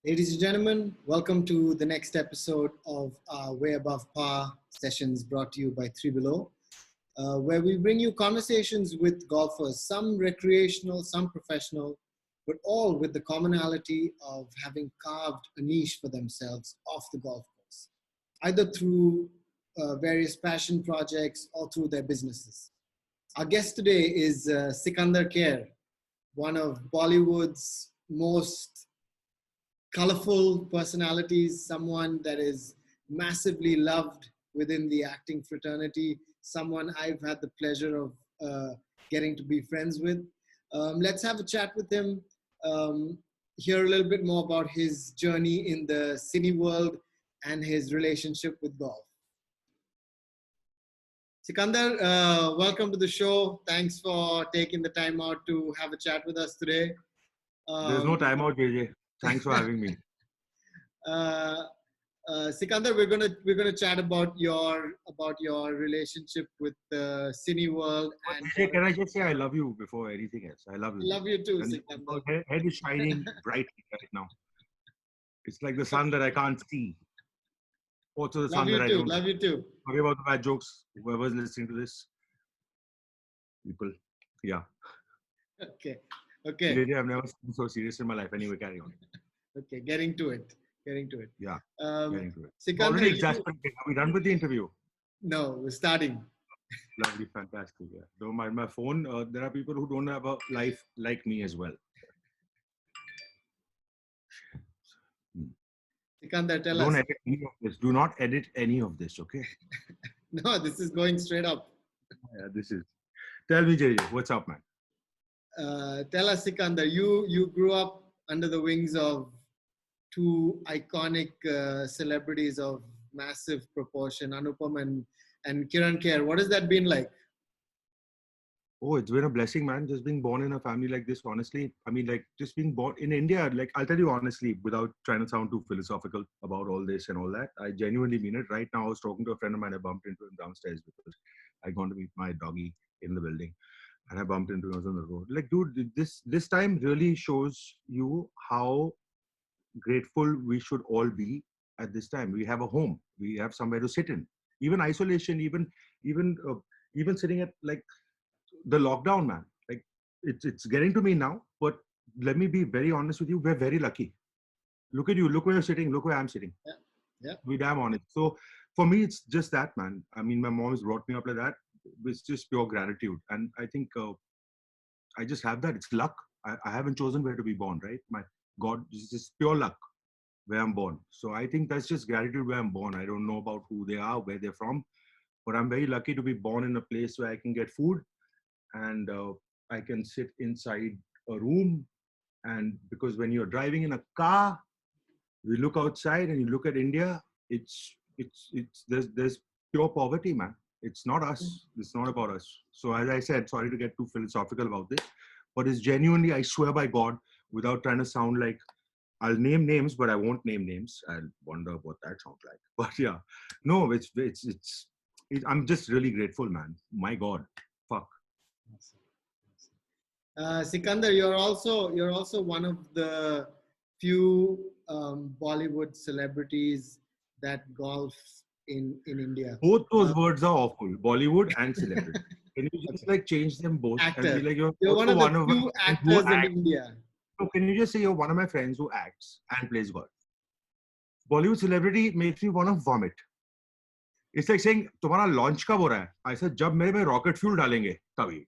Ladies and gentlemen, welcome to the next episode of Way Above Par sessions brought to you by Three Below, where we bring you conversations with golfers, some recreational, some professional, but all with the commonality of having carved a niche for themselves off the golf course, either through various passion projects or through their businesses. Our guest today is Sikandar Kher, one of Bollywood's most colorful personalities, someone that is massively loved within the acting fraternity, someone I've had the pleasure of getting to be friends with. Let's have a chat with him, hear a little bit more about his journey in the cine world and his relationship with golf. Sikandar, welcome to the show. Thanks for taking the time out to have a chat with us today. There's no time out, JJ. Thanks for having me. Sikandar, we're gonna chat about your relationship with the cine world. But And JJ, can I just say I love you before anything else? I love you. love you too, And Sikandar. your head is shining brightly right now. It's like the sun that I can't see. Also the sun that I don't. Love you too. Sorry about the bad jokes. Whoever's listening to this, people. Yeah. Okay. JJ, I've never been so serious in my life. Anyway, carry on. Okay, getting to it. Yeah, Um, getting to it. Sikandar, Already exasperated. Are we done with the interview? No, we're starting. Lovely, fantastic. Yeah. Don't mind my phone. There are people who don't have a life like me as well. Sikandar, tell Don't us. edit any of this. Do not edit any of this, okay? No, this is going straight up. Yeah, this is. Tell me, JJ, what's up, man? Tell us, Sikandar, you grew up under the wings of two iconic celebrities of massive proportion, Anupam and Kiran Kher. What has that been like? Oh, it's been a blessing, man. Just being born in a family like this, honestly. I mean, like, just being born in India, like, I'll tell you honestly, without trying to sound too philosophical about all this and all that, I genuinely mean it. Right now, I was talking to a friend of mine. I bumped into him downstairs because I'd gone to meet my doggy in the building. And I bumped into him on the road. Like, dude, this time really shows you how grateful we should all be at this time. We have a home. We have somewhere to sit in. Even isolation, even even sitting at like the lockdown, man. Like it's getting to me now. But let me be very honest with you. We're very lucky. Look at you. Look where you're sitting. Look where I'm sitting. Yeah. We damn honest. So for me, it's just that, man. I mean, my mom has brought me up like that. It's just pure gratitude, and I think I just have that. It's luck. I haven't chosen where to be born, right? My God, it's just pure luck where I'm born. So I think that's just gratitude where I'm born. I don't know about who they are, where they're from, but I'm very lucky to be born in a place where I can get food and I can sit inside a room. And because when you're driving in a car, you look outside and you look at India, there's pure poverty, man. It's not us. It's not about us. So as I said, sorry to get too philosophical about this, but it's genuinely, I swear by God, without trying to sound like, I'll name names, but I won't name names. I'll wonder what that sounds like. But yeah, no, I'm just really grateful, man. My God, fuck. Sikandar, you're also one of the few Bollywood celebrities that golf in India. Both those words are awful. Bollywood and celebrity. Can you just like change them both Actor. and be like, you're one of the one of few my friends who actors in acts. India. So can you just say you're one of my friends who acts and plays golf? Bollywood celebrity makes me want to vomit. It's like saying, तुम्हारा launch कब हो रहा है? I said, जब मेरे में rocket fuel डालेंगे तभी.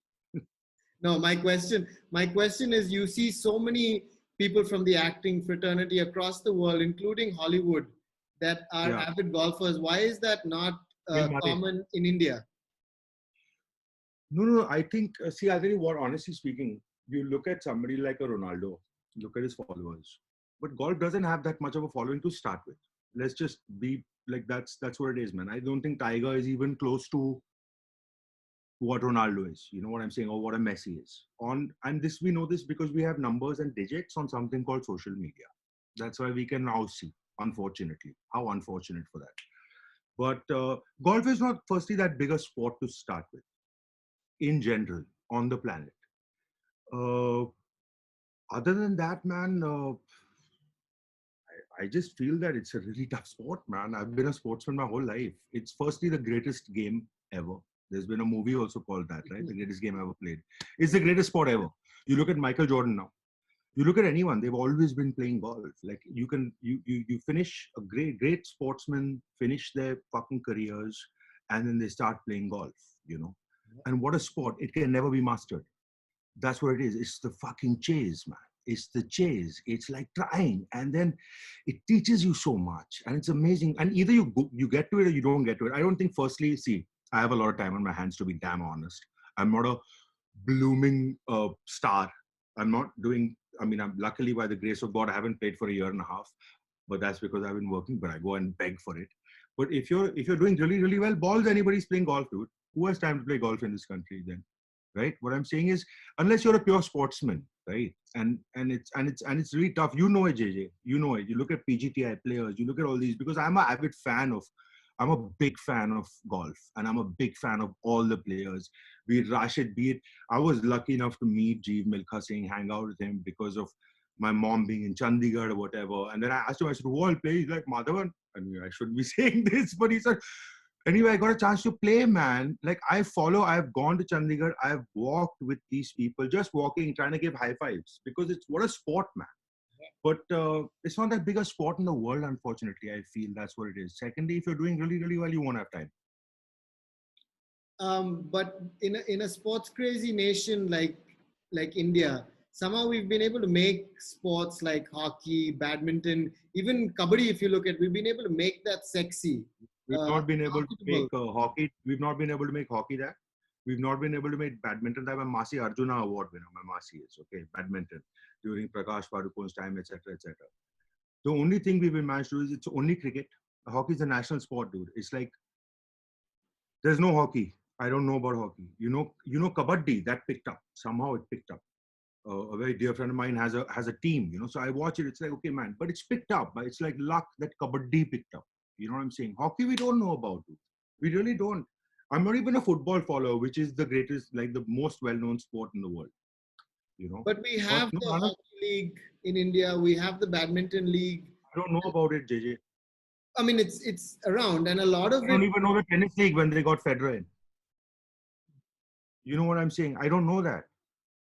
No, my question is, you see so many people from the acting fraternity across the world, including Hollywood, that are avid golfers. Why is that not common in India? No. I think, see, I'll tell you what, honestly speaking, you look at somebody like a Ronaldo, look at his followers. But golf doesn't have that much of a following to start with. Let's just be like, that's what it is, man. I don't think Tiger is even close to what Ronaldo is. You know what I'm saying? Or what a Messi is. And this, we know this because we have numbers and digits on something called social media. That's why we can now see, unfortunately. How unfortunate for that. But golf is not, firstly, that big a sport to start with, in general, on the planet. Other than that, man, I just feel that it's a really tough sport, man. I've been a sportsman my whole life. It's firstly the greatest game ever. There's been a movie also called that, right? The greatest game ever played. It's the greatest sport ever. You look at Michael Jordan now. You look at anyone, they've always been playing golf. Like you finish a great sportsman, finish their fucking careers, and then they start playing golf, you know. And what a sport. It can never be mastered. That's what it is. It's the fucking chase, man. It's the chase. It's like trying, and then it teaches you so much, and it's amazing. And either you get to it or you don't get to it. I don't think. Firstly, see, I have a lot of time on my hands to be damn honest. I'm not a blooming star. I'm not doing. I mean, I'm luckily by the grace of God, I haven't played for a year and a half, but that's because I've been working. But I go and beg for it. But if you're doing really well, balls anybody's playing golf, dude. Who has time to play golf in this country then? Right? What I'm saying is, unless you're a pure sportsman, right? And it's really tough. You know it, JJ. You know it. You look at PGTI players. You look at all these because I'm a big fan of golf, and I'm a big fan of all the players. Be it Rashid, be it. I was lucky enough to meet Jeev Milkha Singh, hang out with him because of my mom being in Chandigarh or whatever. And then I asked him, I said, who all play? He's like, Madhavan. I mean, I shouldn't be saying this, but he said, anyway, I got a chance to play, man. Like I've gone to Chandigarh, I've walked with these people, just walking, trying to give high fives because it's what a sport, man. But it's not that big a sport in the world, unfortunately. I feel that's what it is. Secondly, if you're doing really well, you won't have time. But in a sports crazy nation like India, somehow we've been able to make sports like hockey, badminton, even kabaddi. If you look at, we've been able to make that sexy. We've not been able to make Marketable. hockey. We've not been able to make hockey there. We've not been able to make badminton there. My Masi Arjuna award winner. My Masi is okay. Badminton during Prakash Padukone's time, etc., etc. The only thing we've been managed to do is it's only cricket. Hockey is a national sport, dude. It's like there's no hockey. I don't know about hockey. You know, kabaddi that picked up somehow. It picked up. A very dear friend of mine has a team. You know, so I watch it. It's like okay, man, but it's picked up. But it's like luck that kabaddi picked up. You know what I'm saying? Hockey we don't know about, dude. We really don't. I'm not even a football follower, which is the greatest, like the most well-known sport in the world. You know, But we but have no, the hockey league in India. We have the badminton league. I don't know about it, JJ. I mean, it's around, and a lot of I don't it. even know the tennis league when they got Federer in. You know what I'm saying? I don't know that.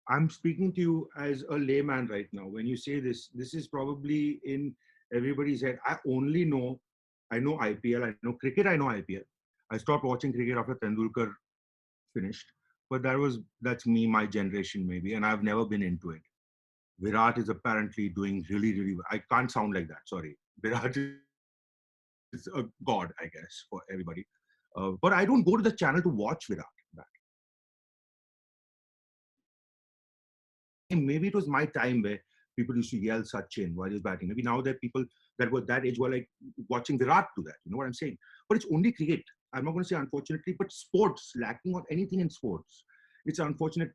I'm speaking to you as a layman right now. When you say this, this is probably in everybody's head. I know IPL, I know cricket, I know IPL. I stopped watching cricket after Tendulkar finished, but that's me, my generation maybe, and I've never been into it. Virat is apparently doing really well. I can't sound like that. Sorry, Virat is a god, I guess, for everybody. But I don't go to the channel to watch Virat. Maybe it was my time where people used to yell Sachin while he was batting. Maybe now there are people that were that age were like watching Virat do that. You know what I'm saying? But it's only cricket. I'm not going to say unfortunately, but sports, lacking on anything in sports. It's unfortunate.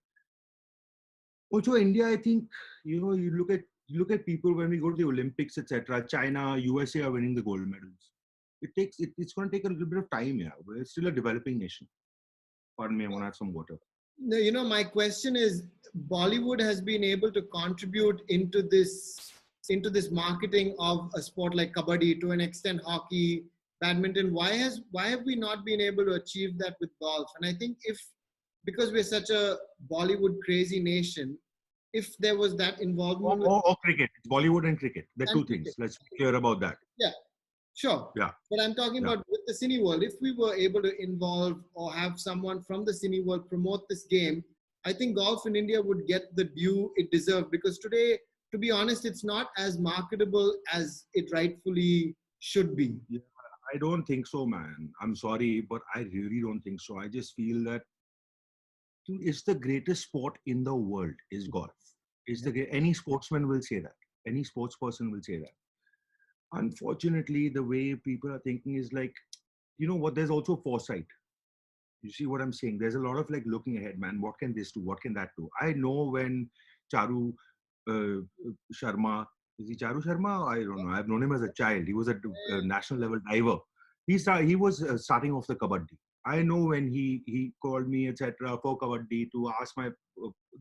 Also, India, I think, you know, you look at people when we go to the Olympics, etc. China, USA are winning the gold medals. It's going to take a little bit of time, yeah. But it's still a developing nation. Pardon me, I want to have some water. No, my question is, Bollywood has been able to contribute into this marketing of a sport like kabaddi, to an extent hockey, badminton. Why have we not been able to achieve that with golf? And I think, if because we're such a Bollywood crazy nation, if there was that involvement with Or cricket. It's Bollywood and cricket. They're two and cricket. things. Let's be clear about that. Yeah, sure. Yeah. But I'm talking Yeah. about with the cine world. If we were able to involve or have someone from the cine world promote this game, I think golf in India would get the due it deserved. Because today, to be honest, it's not as marketable as it rightfully should be. Yeah, I don't think so, man. I'm sorry, but I really don't think so. I just feel that dude, it's the greatest sport in the world is golf. Any sportsman will say that. Any sports person will say that. Unfortunately, the way people are thinking is like, you know what? There's also foresight. You see what I'm saying? There's a lot of like looking ahead, man. What can this do? What can that do? I know when Charu uh, Sharma, is he Charu Sharma? I don't know. I've known him as a child. He was a national level diver. He was starting off the kabaddi. I know when he called me, etc., for kabaddi to ask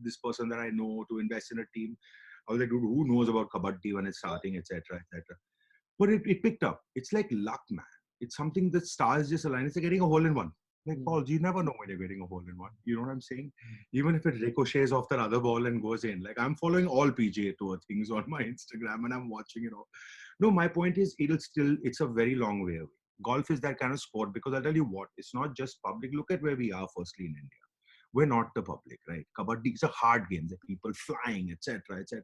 this person that I know to invest in a team. I was like, dude, who knows about kabaddi when it's starting, etc., etc. But it picked up. It's like luck, man. It's something that stars just align. It's like getting a hole in one. Like, Paul, you never know when you're getting a hole in one. You know what I'm saying? Even if it ricochets off that other ball and goes in. Like, I'm following all PGA Tour things on my Instagram and I'm watching it all. No, my point is, it's a very long way away. Golf is that kind of sport because I'll tell you what, it's not just public. Look at where we are, firstly, in India. We're not the public, right? Kabaddi is a hard game. The people flying, etc., etc.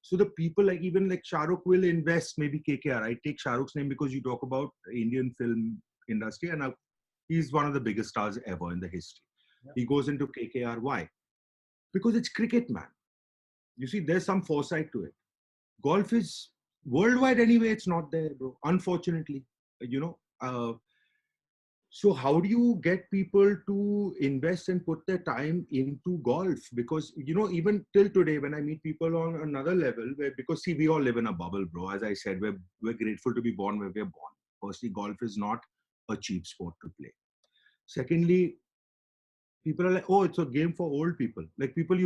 So the people even like Shah Rukh will invest, maybe KKR. I take Shah Rukh's name because you talk about Indian film industry, and he's one of the biggest stars ever in the history. Yeah. He goes into KKR. Why? Because it's cricket, man. You see, there's some foresight to it. Golf is worldwide anyway. It's not there, bro. Unfortunately, so how do you get people to invest and put their time into golf? Because, even till today, when I meet people on another level, because we all live in a bubble, bro. As I said, we're grateful to be born where we're born. Firstly, golf is not a cheap sport to play. Secondly, people are like, oh, it's a game for old people. Like people,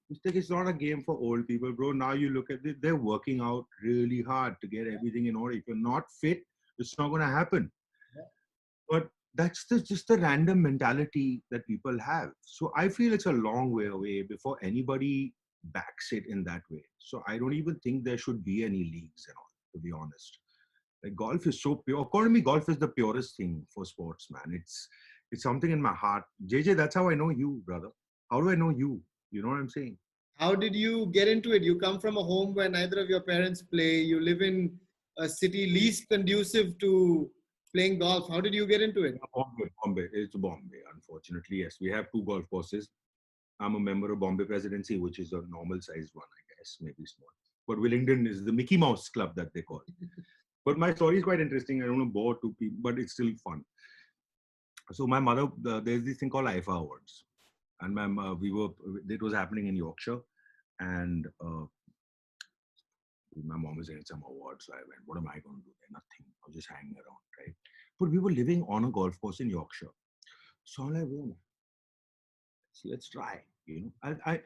it's not a game for old people, bro. Now you look at it, they're working out really hard to get everything in order. If you're not fit, it's not going to happen. Yeah. But that's just the random mentality that people have. So I feel it's a long way away before anybody backs it in that way. So I don't even think there should be any leagues and all, to be honest. Like golf is so pure. According to me, golf is the purest thing for sports, man. It's something in my heart. JJ, that's how I know you, brother. How do I know you? You know what I'm saying? How did you get into it? You come from a home where neither of your parents play. You live in a city least conducive to playing golf. How did you get into it? Bombay. It's Bombay, unfortunately. Yes, we have 2 golf courses. I'm a member of Bombay Presidency, which is a normal sized one, I guess, maybe small. But Willingdon is the Mickey Mouse Club that they call it. But my story is quite interesting. I don't want to bore 2 people, but it's still fun. So my mother, there's this thing called IFA Awards. And it was happening in Yorkshire. And my mom was in some awards. So I went, what am I going to do there? Nothing. I was just hanging around, right? But we were living on a golf course in Yorkshire. So I'm like, oh, so let's try.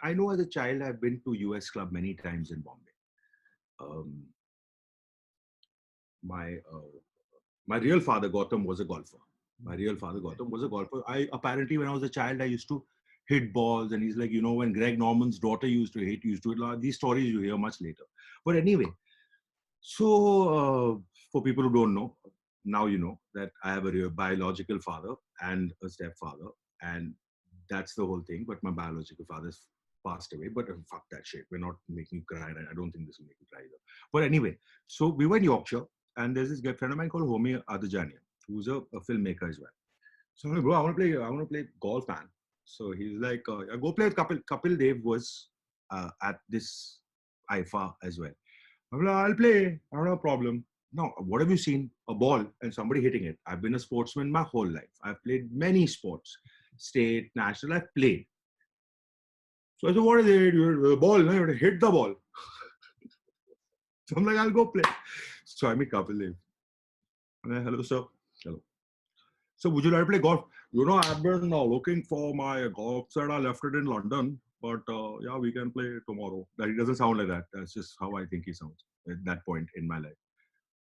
I know as a child, I've been to US Club many times in Bombay. My real father, Gautam, was a golfer. Apparently, when I was a child, I used to hit balls. And he's like, when Greg Norman's daughter used to hit. These stories you hear much later. But anyway, so for people who don't know, now you know that I have a biological father and a stepfather. And that's the whole thing. But my biological father's passed away. But fuck that shit. We're not making you cry. I don't think this will make you cry either. But anyway, so we were in Yorkshire. And there's this friend of mine called Homi Adajania, who's a filmmaker as well. So I'm like, bro, I want to play golf, man. So he's like, go play with Kapil. Kapil Dev was at this IFA as well. I'm like, I'll play. I don't have a problem. No, what have you seen? A ball and somebody hitting it. I've been a sportsman my whole life. I've played many sports, state, national. I've played. So I said, what is it? The ball. No, you have to hit the ball. So I'm like, I'll go play. So I meet Kapil Dev. I'm like, hello, sir. Hello. So would you like to play golf? I've been looking for my golf set. I left it in London. But yeah, we can play tomorrow. That he doesn't sound like that. That's just how I think he sounds at that point in my life.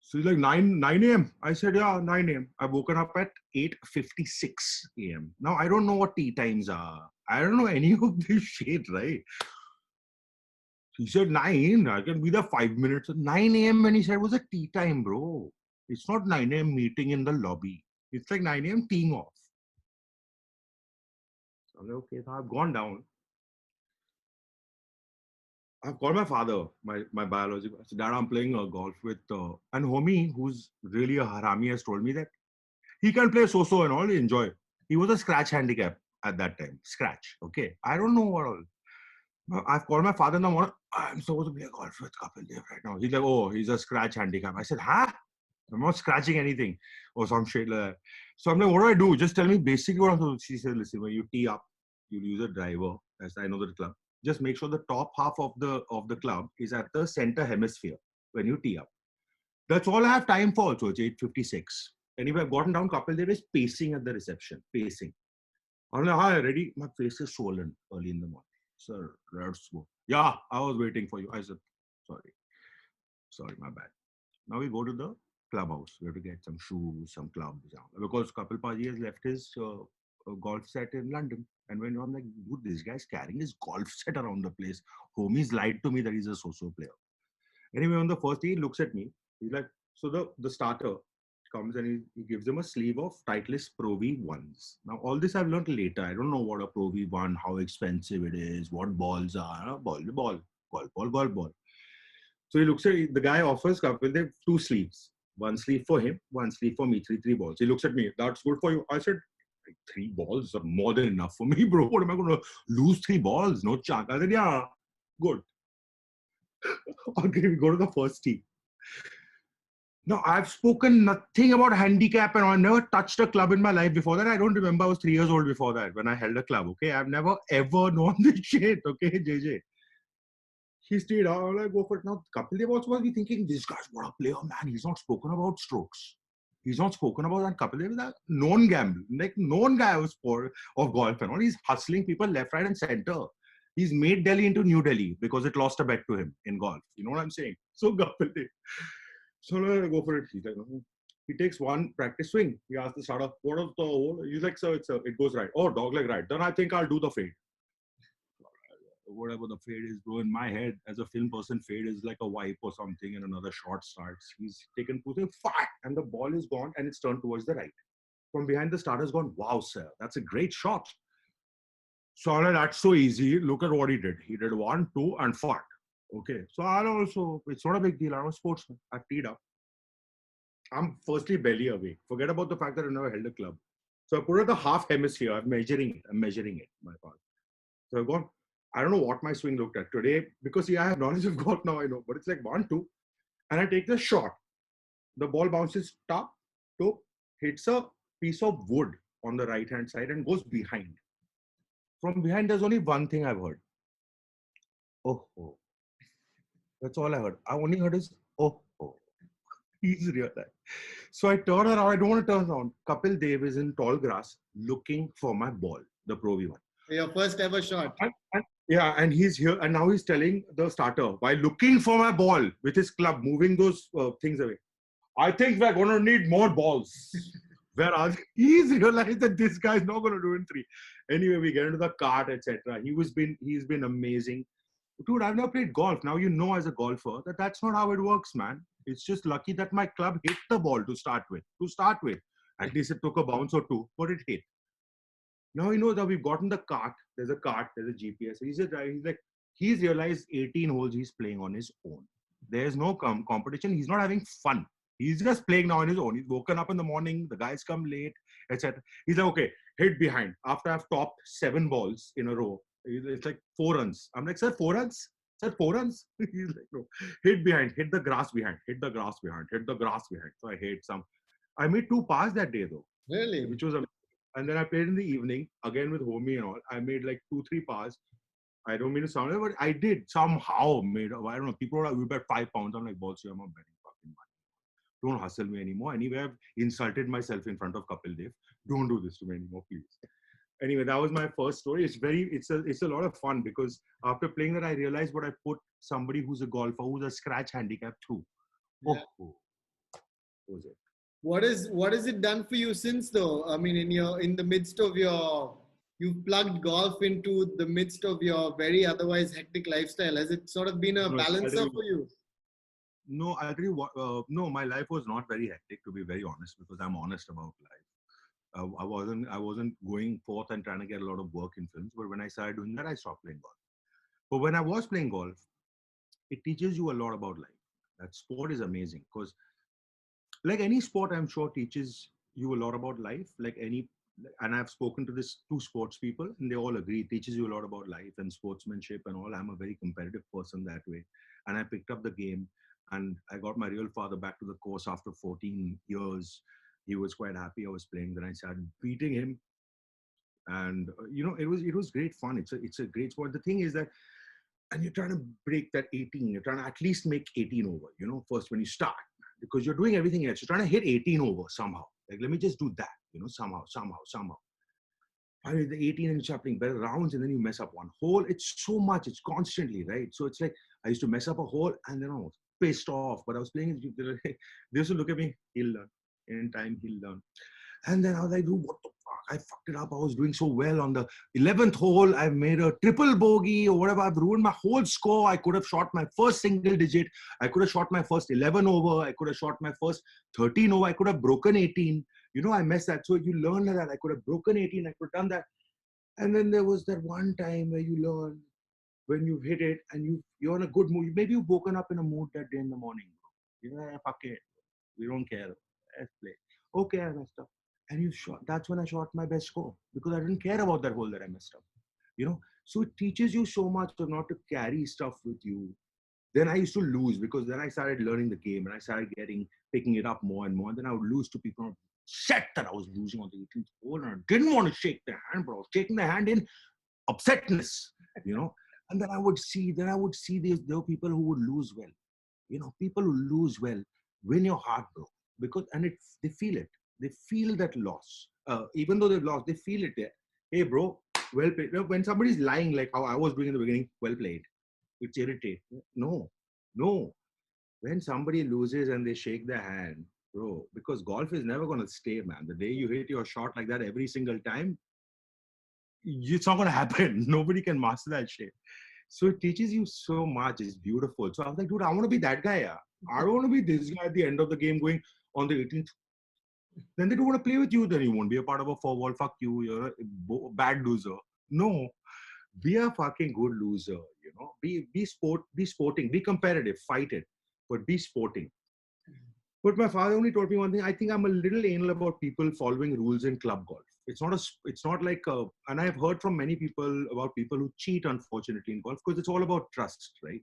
So he's like 9 a.m. I said, yeah, 9 a.m. I've woken up at 8:56 a.m. Now, I don't know what tea times are. I don't know any of this shit, right? He said 9. I can be there 5 minutes. 9 a.m. when he said was a tea time, bro. It's not 9 a.m. meeting in the lobby. It's like 9 a.m. teeing off. So I'm like, okay, so I've gone down. I've called my father, my biological. I said, Dad, I'm playing golf with, and Homi, who's really a harami, has told me that he can play so-so and all, enjoy. He was a scratch handicap at that time. Scratch, okay? I don't know what all. I've called my father in the morning. I'm supposed to play golf with Kapil Dev right now. He's like, oh, he's a scratch handicap. I said, huh? I'm not scratching anything or some shit like that. So I'm like, what do I do? Just tell me basically what I'm supposed to do. She said, listen, when you tee up, you'll use a driver. As I know the club. Just make sure the top half of the club is at the center hemisphere when you tee up. That's all I have time for. So it's 8:56. Anyway, I've gotten down. Kapil Dev is pacing at the reception. Pacing. I'm like, hi, ready? My face is swollen early in the morning. Sir, let's go. Yeah, I was waiting for you. I said, sorry, my bad. Now we go to the clubhouse. We have to get some shoes, some clubs, because Kapil Paji has left his golf set in London. And when I'm like, dude, this guy's carrying his golf set around the place. Homies lied to me that he's a so-so player. Anyway, on the first day, he looks at me. He's like, so the starter comes and he gives him a sleeve of Titleist Pro V1s. Now, all this I've learned later. I don't know what a Pro V1, how expensive it is, what balls are. Golf ball. So he looks at the guy offers Kapil Dev two sleeves. One sleeve for him, one sleeve for me, three balls. He looks at me, that's good for you. I said, three balls are more than enough for me, bro. What am I going to lose three balls? No chance. I said, yeah, good. Okay, we go to the first tee. Now, I've spoken nothing about handicap and I never touched a club in my life before that. I don't remember. I was 3 years old before that when I held a club. Okay, I've never ever known this shit. Okay, JJ. He stayed out. I'm like, go for it. Now, Kapil Dev also must be thinking, this guy's what a player, man. He's not spoken about strokes. He's not spoken about that. Kapil Dev is a known gambler, like known guy of sport of golf and all. He's hustling people left, right, and center. He's made Delhi into New Delhi because it lost a bet to him in golf. You know what I'm saying? So Kapil Dev. So I go for it. He's like, he takes one practice swing. He asks the starter, what of the hole? He's like, sir, it goes right. Oh, dog leg right. Then I think I'll do the fade. Whatever the fade is, bro, in my head, as a film person, fade is like a wipe or something and another shot starts. He's taken two things, and the ball is gone and it's turned towards the right. From behind, the starter's gone, wow, sir, that's a great shot. So I'm like, that's so easy. Look at what he did. He did 1, 2, and fart. Okay. So I also, it's not a big deal. I'm a sportsman. I teed up. I'm firstly belly awake. Forget about the fact that I never held a club. So I put it the half hemisphere. I'm measuring it, my part. So I've gone, I don't know what my swing looked at today because I have knowledge of golf now, I know, but it's like 1, 2. And I take the shot. The ball bounces top, hits a piece of wood on the right hand side and goes behind. From behind, there's only one thing I've heard. Oh. That's all I heard. I only heard is, oh. He's real life. So I turn around. I don't want to turn around. Kapil Dev is in tall grass looking for my ball, the Pro V1. Your first ever shot. And he's here. And now he's telling the starter, while looking for my ball with his club, moving those things away. I think we're going to need more balls. Whereas he's realized that this guy's not going to do in 3. Anyway, we get into the cart, etc. He's been amazing. Dude, I've never played golf. Now you know as a golfer that that's not how it works, man. It's just lucky that my club hit the ball to start with. At least it took a bounce or two, but it hit. Now he knows that we've gotten the cart. There's a GPS. He's realized 18 holes he's playing on his own. There's no competition. He's not having fun. He's just playing now on his own. He's woken up in the morning. The guys come late, etc. He's like, okay, hit behind. After I've topped 7 balls in a row, it's like 4 runs. I'm like, sir, 4 runs? Sir, 4 runs? He's like, no. Hit behind, hit the grass behind. So I hit some. I made 2 pars that day though. Really? Which was and then I played in the evening again with homie and all. I made like 2, 3 pars. I don't mean to sound it, but I did somehow made. I don't know. People are, we bet 5 pounds. I'm like, balls, I'm not betting fucking money. Don't hustle me anymore. Anyway, I've insulted myself in front of Kapil Dev. Don't do this to me anymore, please. Anyway, that was my first story. It's a lot of fun because after playing that, I realized what I put somebody who's a golfer, who's a scratch handicap through. Yeah. Oh, was it? What has it done for you since though? I mean, in the midst of you've plugged golf into the midst of your very otherwise hectic lifestyle. Has it sort of been a balancer for you? No, I'll tell you what. No, my life was not very hectic, to be very honest, because I'm honest about life. I wasn't going forth and trying to get a lot of work in films. But when I started doing that, I stopped playing golf. But when I was playing golf, it teaches you a lot about life. That sport is amazing because, like any sport, I'm sure teaches you a lot about life. And I've spoken to this 2 sports people, and they all agree it teaches you a lot about life and sportsmanship and all. I'm a very competitive person that way, and I picked up the game, and I got my real father back to the course after 14 years. He was quite happy I was playing. Then I started beating him, and it was great fun. It's a great sport. The thing is that, and you're trying to break that 18. You're trying to at least make 18 over. First when you start, because you're doing everything else. You're trying to hit 18 over somehow. Like, let me just do that. Somehow. I mean, the 18 and you start playing better rounds, and then you mess up one hole. It's so much. It's constantly, right? So it's like I used to mess up a hole, and then pissed off. But I was playing. They used to look at me. He'll learn. In time, he'll learn. And then I was like, dude, what the fuck? I fucked it up. I was doing so well on the 11th hole. I made a triple bogey or whatever. I've ruined my whole score. I could have shot my first single digit. I could have shot my first 11 over. I could have shot my first 13 over. I could have broken 18. You know, I messed that. So you learn that. I could have broken 18. I could have done that. And then there was that one time where you learn when you've hit it and you're in a good mood. Maybe you've woken up in a mood that day in the morning. You know, fuck it. We don't care. Let's play. Okay, I messed up. And you shot. That's when I shot my best score because I didn't care about that hole that I messed up. You know, so it teaches you so much of not to carry stuff with you. Then I used to lose because then I started learning the game and I started picking it up more and more. And then I would lose to people upset that I was losing on the 18th hole and I didn't want to shake their hand, but I was shaking their hand in upsetness, you know. And then I would see there were people who would lose well. You know, people who lose well win your heart, bro. Because they feel it. They feel that loss. Even though they've lost, they feel it there. Hey, bro, well played. When somebody's lying like how I was doing in the beginning, well played. It's irritating. No. When somebody loses and they shake their hand, bro, because golf is never going to stay, man. The day you hit your shot like that every single time, it's not going to happen. Nobody can master that shit. So it teaches you so much. It's beautiful. So I was like, dude, I want to be that guy. Yeah. I don't want to be this guy at the end of the game going on the 18th. Then they don't want to play with you. Then you won't be a part of a four-wall. Fuck you. You're a bad loser. No, be a fucking good loser. You know, be sporting, be competitive, fight it, but be sporting. But my father only told me one thing. I think I'm a little anal about people following rules in club golf. It's not like and I've heard from many people about people who cheat, unfortunately, in golf because it's all about trust, right?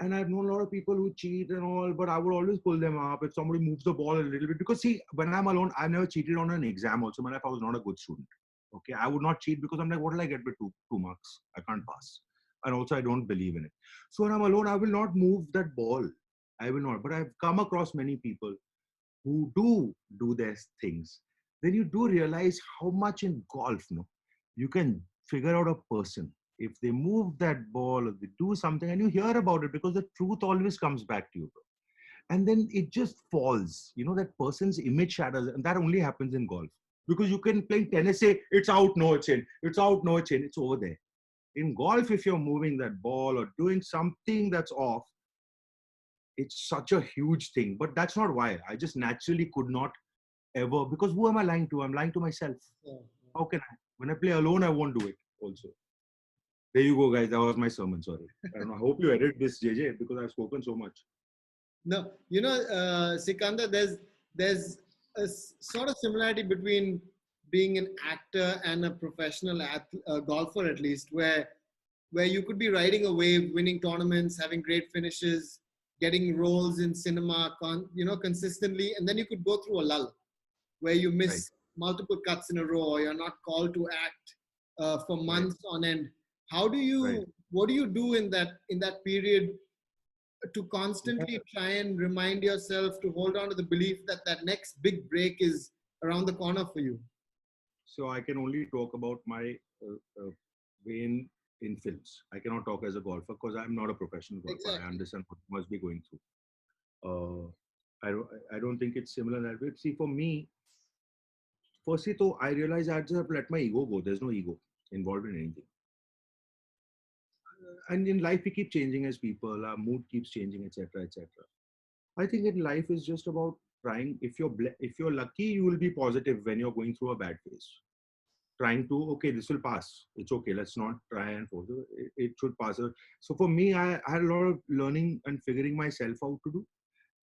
And I've known a lot of people who cheat and all, but I would always pull them up if somebody moves the ball a little bit. Because see, when I'm alone, I've never cheated on an exam also. My life, I was not a good student. Okay, I would not cheat because I'm like, what will I get with two marks? I can't pass. And also, I don't believe in it. So when I'm alone, I will not move that ball. I will not. But I've come across many people who do their things. Then you do realize how much in golf, no, you can figure out a person if they move that ball or they do something and you hear about it because the truth always comes back to you, bro. And then it just falls. You know, that person's image shatters, and that only happens in golf. Because you can play tennis, say, it's out, no, it's in. It's out, no, it's in. It's over there. In golf, if you're moving that ball or doing something that's off, it's such a huge thing. But that's not why. I just naturally could not ever, because who am I lying to? I'm lying to myself. How can I? When I play alone, I won't do it also. There you go, guys. That was my sermon. Sorry. I don't know. I hope you edit this, JJ, because I've spoken so much. No, you know, Sikandar, there's a sort of similarity between being an actor and a professional golfer, at least, where you could be riding a wave, winning tournaments, having great finishes, getting roles in cinema, consistently, and then you could go through a lull where you miss multiple cuts in a row, or you're not called to act for months on end. What do you do in that period to constantly try and remind yourself to hold on to the belief that that next big break is around the corner for you? So I can only talk about my way in films. I cannot talk as a golfer because I'm not a professional golfer. Exactly. I understand what you must be going through. I don't think it's similar that way. See, for me, firstly, though, I realized I just have to let my ego go. There's no ego involved in anything. And in life, we keep changing as people. Our mood keeps changing, etc., etc. I think in life is just about trying. If you're lucky, you will be positive when you're going through a bad phase. Trying to, okay, this will pass. It's okay. Let's not try and force it. It should pass. So for me, I had a lot of learning and figuring myself out to do.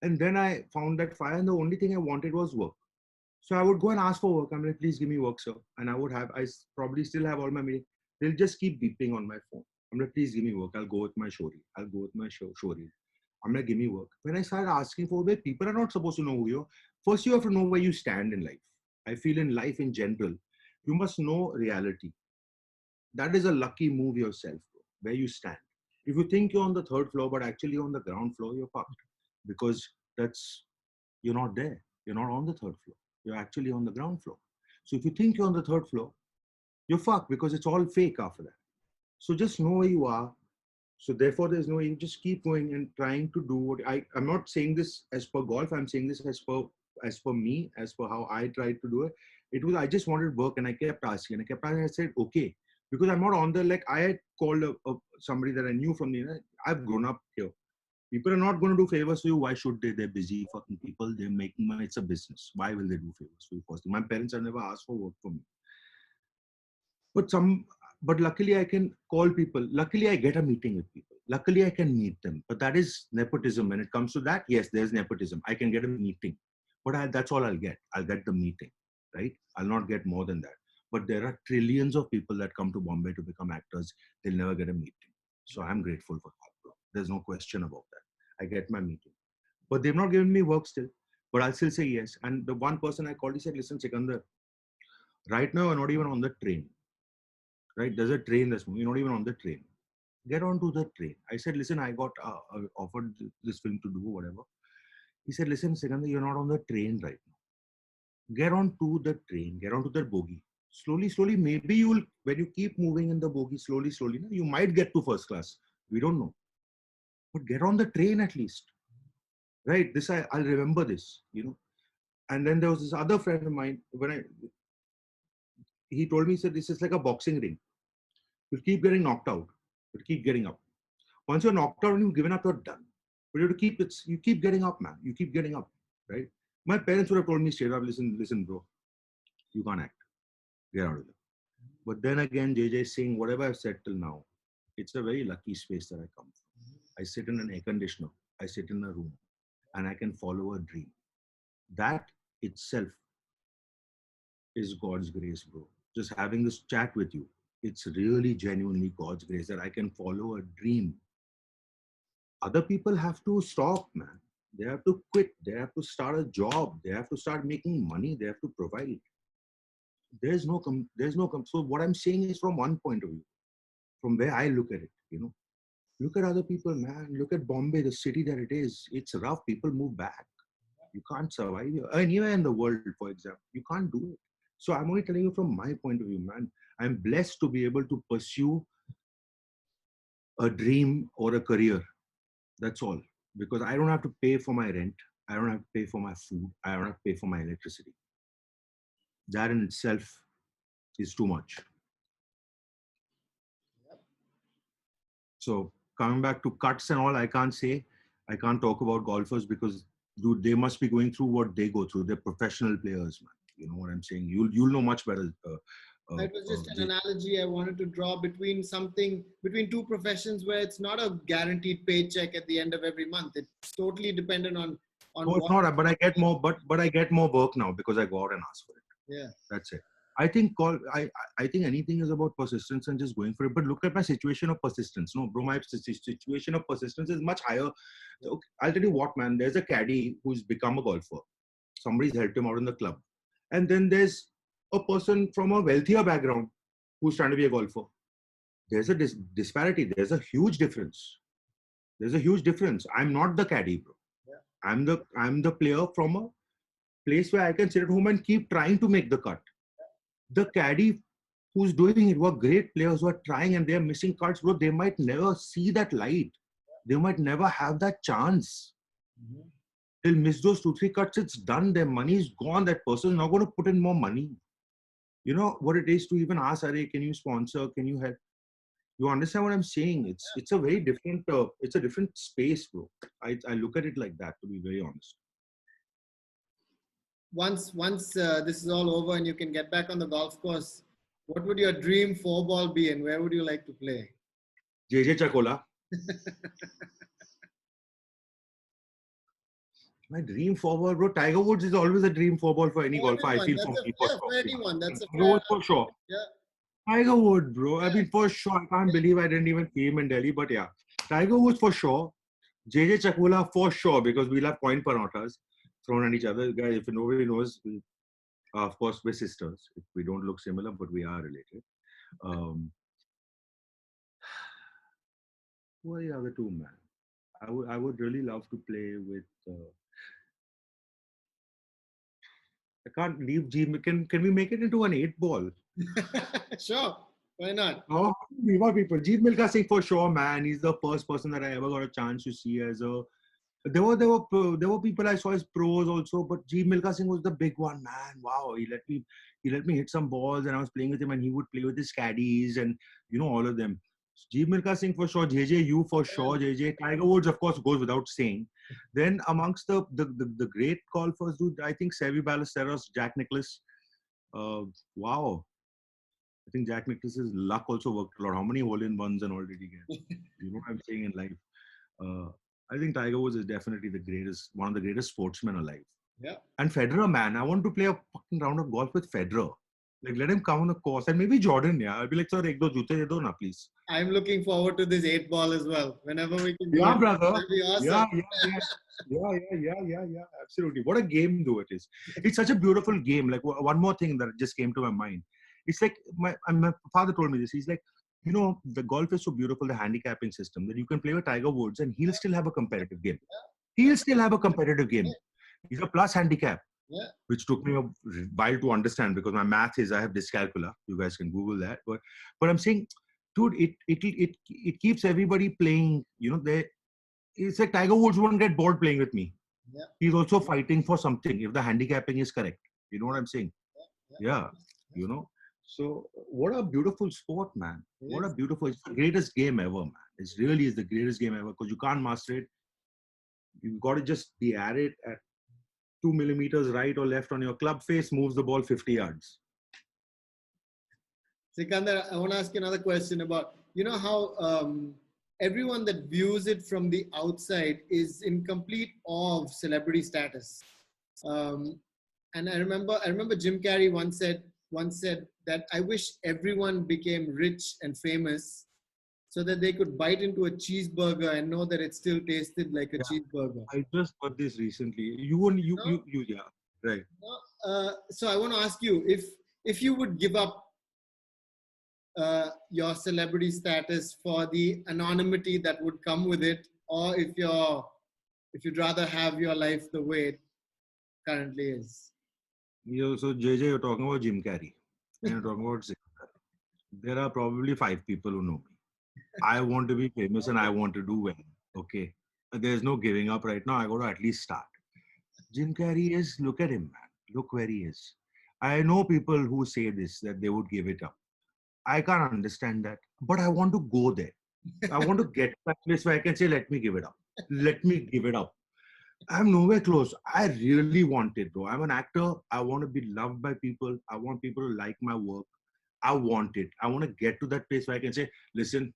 And then I found that fire, and the only thing I wanted was work. So I would go and ask for work. I'm like, please give me work, sir. And I probably still have all my meetings. They'll just keep beeping on my phone. I'm like, please give me work. I'll go with my shori. I'll go with my shori. I'm like, give me work. When I started asking for work, people are not supposed to know who you are. First, you have to know where you stand in life. I feel in life in general, you must know reality. That is a lucky move yourself, bro, where you stand. If you think you're on the third floor, but actually you're on the ground floor, you're fucked. Because you're not there. You're not on the third floor. You're actually on the ground floor. So if you think you're on the third floor, you're fucked because it's all fake after that. So just know where you are, So therefore, there's no, you just keep going and trying to do what I'm not saying this as per golf. I'm saying this as per me, as per how I tried to do it. It was, I just wanted work and I kept asking and I kept asking. I said, okay, because I'm not on the, like I had called somebody that I knew from the, I've grown up here. People are not going to do favors for you. Why should they? They're busy fucking people. They're making money. It's a business. Why will they do favors for you? First, my parents have never asked for work for me. But but luckily I can call people. Luckily I get a meeting with people. Luckily I can meet them. But that is nepotism. When it comes to that, yes, there's nepotism. I can get a meeting, but that's all I'll get. I'll get the meeting, right? I'll not get more than that. But there are trillions of people that come to Bombay to become actors. They'll never get a meeting. So I'm grateful for that, bro. There's no question about that. I get my meeting. But they've not given me work still. But I'll still say yes. And the one person I called, he said, listen, Sikandar, right now I'm not even on the train. Right? There's a train that's moving. You're not even on the train. Get onto the train. I said, listen, I got offered this film to do whatever. He said, listen, Sikandar, you're not on the train right now. Get onto the train. Get onto the bogie. Slowly, slowly, maybe you will, when you keep moving in the bogie, slowly, slowly, you might get to first class. We don't know. But get on the train at least. Right? This, I'll remember this, And then there was this other friend of mine, he told me, he said, this is like a boxing ring. You'll keep getting knocked out. You'll keep getting up. Once you're knocked out and you've given up, you're done. But you have to you keep getting up, man. You keep getting up, right? My parents would have told me straight up, listen, bro, you can't act. Get out of there. But then again, JJ is saying, whatever I've said till now, it's a very lucky space that I come from. I sit in an air conditioner. I sit in a room and I can follow a dream. That itself is God's grace, bro. Just having this chat with you, it's really genuinely God's grace that I can follow a dream. Other people have to stop, man. They have to quit. They have to start a job. They have to start making money. They have to provide. So what I'm saying is from one point of view, from where I look at it. Look at other people, man. Look at Bombay, the city that it is. It's rough. People move back. You can't survive here. Anywhere in the world, for example, you can't do it. So I'm only telling you from my point of view, man. I'm blessed to be able to pursue a dream or a career. That's all. Because I don't have to pay for my rent. I don't have to pay for my food. I don't have to pay for my electricity. That in itself is too much. So coming back to cuts and all, I can't talk about golfers because dude, they must be going through what they go through. They're professional players, man. You know what I'm saying? You'll know much better. It was just an analogy I wanted to draw between two professions where it's not a guaranteed paycheck at the end of every month. It's totally dependent on. No, it's not. But I get more. But I get more work now because I go out and ask for it. Yeah, that's it. I think I think anything is about persistence and just going for it. But look at my situation of persistence. No, bro, my situation of persistence is much higher. So, I'll tell you what, man. There's a caddy who's become a golfer. Somebody's helped him out in the club, and then there's a person from a wealthier background who's trying to be a golfer. There's a disparity. There's a huge difference. I'm not the caddy, bro. Yeah. I'm the player from a place where I can sit at home and keep trying to make the cut. The caddy who's doing it were great players who are trying and they're missing cuts, bro. They might never see that light. They might never have that chance. Mm-hmm. They'll miss those 2-3 cuts. It's done. Their money is gone. That person is not going to put in more money. You know what it is to even ask, Are, can you sponsor? Can you help? You understand what I'm saying? It's a very different. It's a different space, bro. I look at it like that, to be very honest. Once this is all over and you can get back on the golf course, what would your dream 4-ball be and where would you like to play? JJ Chakola. My dream 4-ball, bro. Tiger Woods is always a dream 4-ball for any golfer. I feel for anyone. That's a Tiger Woods for sure. Yeah. Tiger Woods, bro. Yeah. I mean, for sure. I can't believe I didn't even see him in Delhi, but yeah. Tiger Woods for sure. JJ Chakola for sure, because we'll have coin paratas thrown at each other. Guys, if nobody knows, of course, we're sisters. We don't look similar, but we are related. Who are the other two, man? I would really love to play with. I can't leave G. Can we make it into an 8-ball? Sure. Why not? Oh, Viva people. Jeet Milkha Singh for sure, man. He's the first person that I ever got a chance to see as a. There were people I saw as pros also, but Jeet Milkha Singh was the big one, man. Wow, he let me hit some balls, and I was playing with him, and he would play with his caddies, and all of them. Jeet Milkha Singh for sure, JJU for sure, JJ. Tiger Woods, of course, goes without saying. Then amongst the great golfers, dude, I think Seve Ballesteros, Jack Nicklaus. Wow, I think Jack Nicklaus's luck also worked a lot. How many hole-in-ones and all did he get? You know what I'm saying in life. Uh, I think Tiger Woods is definitely one of the greatest sportsmen alive. Yeah. And Federer, man, I want to play a fucking round of golf with Federer. Like, let him come on the course. And maybe Jordan, yeah. I'll be like, sir, ek do jute de do na, please. I'm looking forward to this 8 ball as well. Whenever we can do Yeah, it, brother. that'd be awesome. Yeah. Absolutely. What a game, though, it is. It's such a beautiful game. Like, one more thing that just came to my mind. It's like, my father told me this. He's like, the golf is so beautiful, the handicapping system, that you can play with Tiger Woods and he'll still have a competitive game. He'll still have a competitive game. He's a plus handicap, which took me a while to understand because my math is, I have dyscalculia. You guys can Google that. But I'm saying, dude, it keeps everybody playing. It's like Tiger Woods won't get bored playing with me. Yeah. He's also fighting for something if the handicapping is correct. You know what I'm saying? Yeah. So what a beautiful sport, man. It's the greatest game ever, man. It really is the greatest game ever because you can't master it. You've got to just be at it at 2 millimeters right or left on your club face, moves the ball 50 yards. Sikandar, I want to ask you another question about, how everyone that views it from the outside is in complete awe of celebrity status. And I remember Jim Carrey once said that I wish everyone became rich and famous so that they could bite into a cheeseburger and know that it still tasted like a cheeseburger. I just got this recently. Yeah, right. So I want to ask you if you would give up your celebrity status for the anonymity that would come with it, or if you'd rather have your life the way it currently is. So JJ, you're talking about Jim Carrey, and you're talking about Sikandar. There are probably 5 people who know me. I want to be famous and I want to do well. Okay, there's no giving up right now. I got to at least start. Jim Carrey is, look at him, man. Look where he is. I know people who say this, that they would give it up. I can't understand that, but I want to go there. I want to get to that place where I can say, let me give it up. Let me give it up. I'm nowhere close. I really want it, bro. I'm an actor. I want to be loved by people. I want people to like my work. I want it. I want to get to that place where I can say, listen,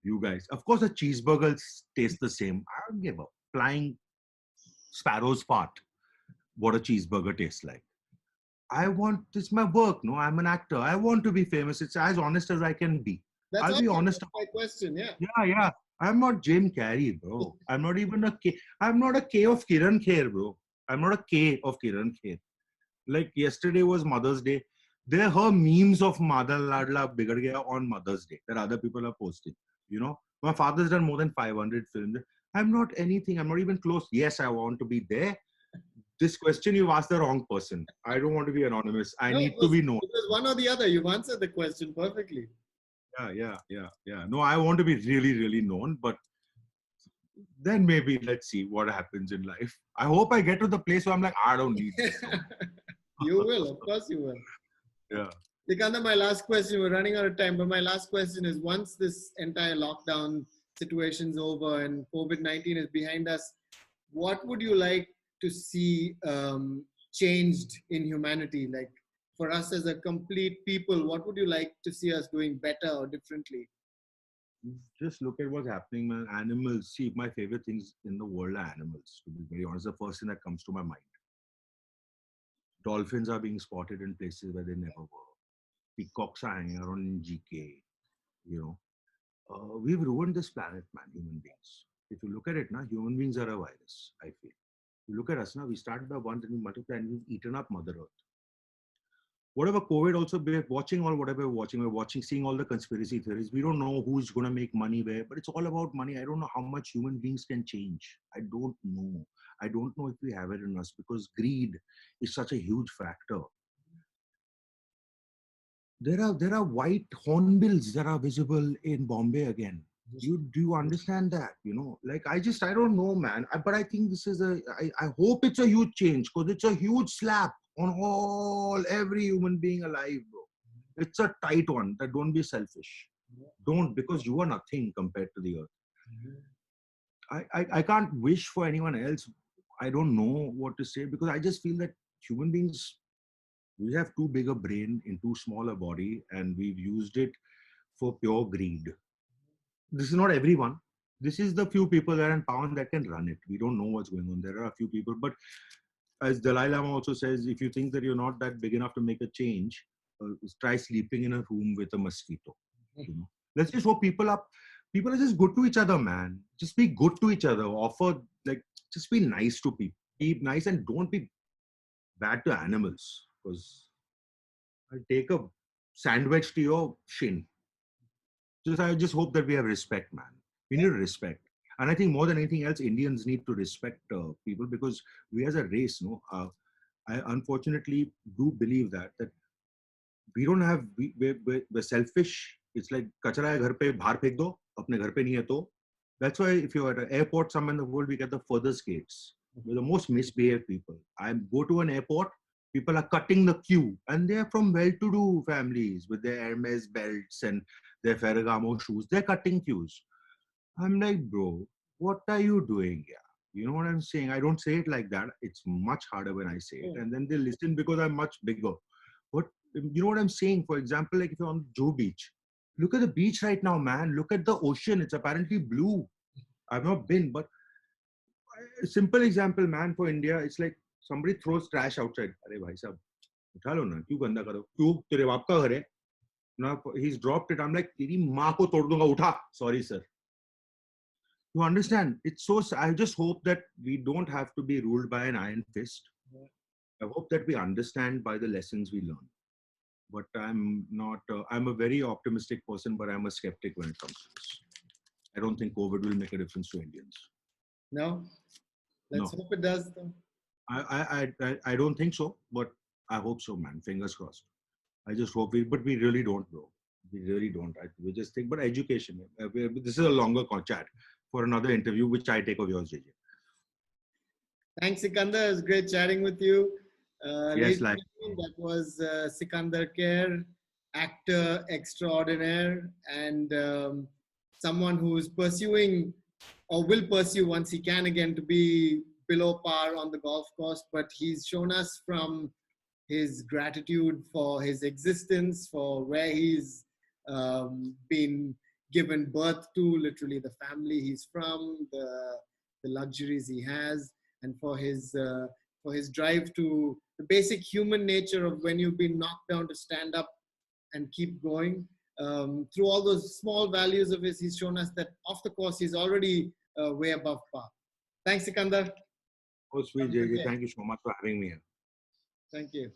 you guys. Of course, the cheeseburgers taste the same. I don't give a flying sparrow's fart what a cheeseburger tastes like. It's my work, no? I'm an actor. I want to be famous. It's as honest as I can be. I'll be honest. That's my question, yeah. Yeah. I'm not Jim Carrey, bro. I'm not even a K. I'm not a K of Kiran Kher, bro. I'm not a K of Kiran Kher. Like yesterday was Mother's Day. There are memes of Madha Ladla Bigad Gaya on Mother's Day that other people are posting. My father's done more than 500 films. I'm not anything. I'm not even close. Yes, I want to be there. This question you've asked the wrong person. I don't want to be anonymous. I need to be known. It was one or the other. You've answered the question perfectly. Yeah. No, I want to be really, really known, but then maybe let's see what happens in life. I hope I get to the place where I'm like, I don't need this. You will, of course you will. Yeah. Sikandar, my last question, we're running out of time, but my last question is once this entire lockdown situation's over and COVID-19 is behind us, what would you like to see changed in humanity? Like for us as a complete people, what would you like to see us doing better or differently? Just look at what's happening, man. Animals. See, my favorite things in the world are animals, to be very honest. The first thing that comes to my mind. Dolphins are being spotted in places where they never were. Peacocks are hanging around in GK. We've ruined this planet, man, human beings. If you look at it now, human beings are a virus, I feel. You look at us now, we started by one and we multiply and we've eaten up Mother Earth. Whatever COVID also, we're watching all whatever we're watching, seeing all the conspiracy theories. We don't know who's going to make money where, but it's all about money. I don't know how much human beings can change. I don't know. I don't know if we have it in us because greed is such a huge factor. there are white hornbills that are visible in Bombay again. Do you understand that? Like I don't know, man. But I think this is I hope it's a huge change because it's a huge slap on every human being alive, bro. It's a tight one. That don't be selfish. Don't, because you are nothing compared to the earth. I can't wish for anyone else. I don't know what to say because I just feel that human beings, we have too big a brain in too small a body, and we've used it for pure greed. This is not everyone. This is the few people that are in power that can run it. We don't know what's going on. There are a few people, but as Dalai Lama also says, if you think that you're not that big enough to make a change, try sleeping in a room with a mosquito. Let's just hope people are just good to each other, man. Just be good to each other. Just be nice to people. Be nice and don't be bad to animals. Because I'll take a sandwich to your shin. I just hope that we have respect, man. We need respect. And I think more than anything else, Indians need to respect people, because we as a race, I unfortunately do believe that we don't have, we're selfish. It's like, kachara hai ghar pe, bahar phek do, apne ghar pe nahi hai to. That's why if you're at an airport somewhere in the world, we get the furthest gates. We're the most misbehaved people. I go to an airport, people are cutting the queue, and they're from well-to-do families with their Hermes belts and their Ferragamo shoes. They're cutting queues. I'm like, bro, what are you doing here? You know what I'm saying? I don't say it like that. It's much harder when I say it. And then they listen because I'm much bigger. But you know what I'm saying? For example, like if you're on Juhu Beach, look at the beach right now, man. Look at the ocean. It's apparently blue. I've not been, but a simple example, man, for India, it's like somebody throws trash outside. Arey bhai sahab, उठा लो ना, क्यों गंदा करो? क्यों? तेरे बाप का घर है? Now he's dropped it. I'm like, तेरी माँ को तोड़ दूंगा, उठा. Sorry, sir. You understand? It's so. I just hope that we don't have to be ruled by an iron fist. I hope that we understand by the lessons we learn. But I'm not. I'm a very optimistic person, but I'm a skeptic when it comes to this. I don't think COVID will make a difference to Indians. No, let's hope it does, though. I don't think so, but I hope so, man. Fingers crossed. I just hope but we really don't, bro. We really don't. We just think, but education. This is a longer chat for another interview, which I take of yours, JJ. Thanks, Sikandar. It was great chatting with you. Yes, like that was Sikandar Kher, actor extraordinaire, and someone who is pursuing or will pursue once he can again to be below par on the golf course. But he's shown us from his gratitude for his existence, for where he's been given birth to, literally the family he's from, the luxuries he has, and for his drive to the basic human nature of when you've been knocked down to stand up and keep going. Through all those small values of his, he's shown us that off the course, he's already way above par. Thanks, Sikandar. Oh, sweet, JJ. Thank you so much for having me here. Thank you.